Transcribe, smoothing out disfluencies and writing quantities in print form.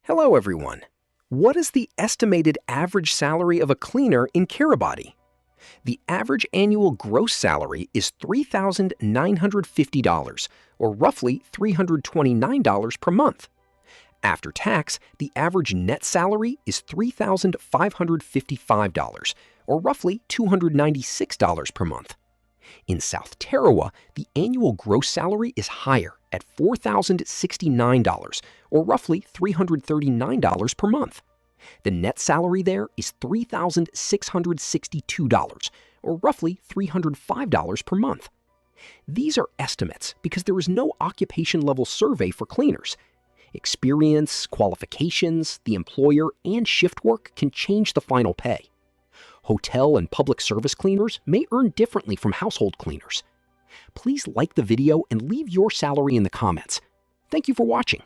Hello everyone. What is the estimated average salary of a cleaner in Kiribati? The average annual gross salary is $3,950, or roughly $329 per month. After tax, the average net salary is $3,555, or roughly $296 per month. In South Tarawa, the annual gross salary is higher at $4,069, or roughly $339 per month. The net salary there is $3,662, or roughly $305 per month. These are estimates because there is no occupation-level survey for cleaners. Experience, qualifications, the employer, and shift work can change the final pay. Hotel and public service cleaners may earn differently from household cleaners. Please like the video and leave your salary in the comments. Thank you for watching.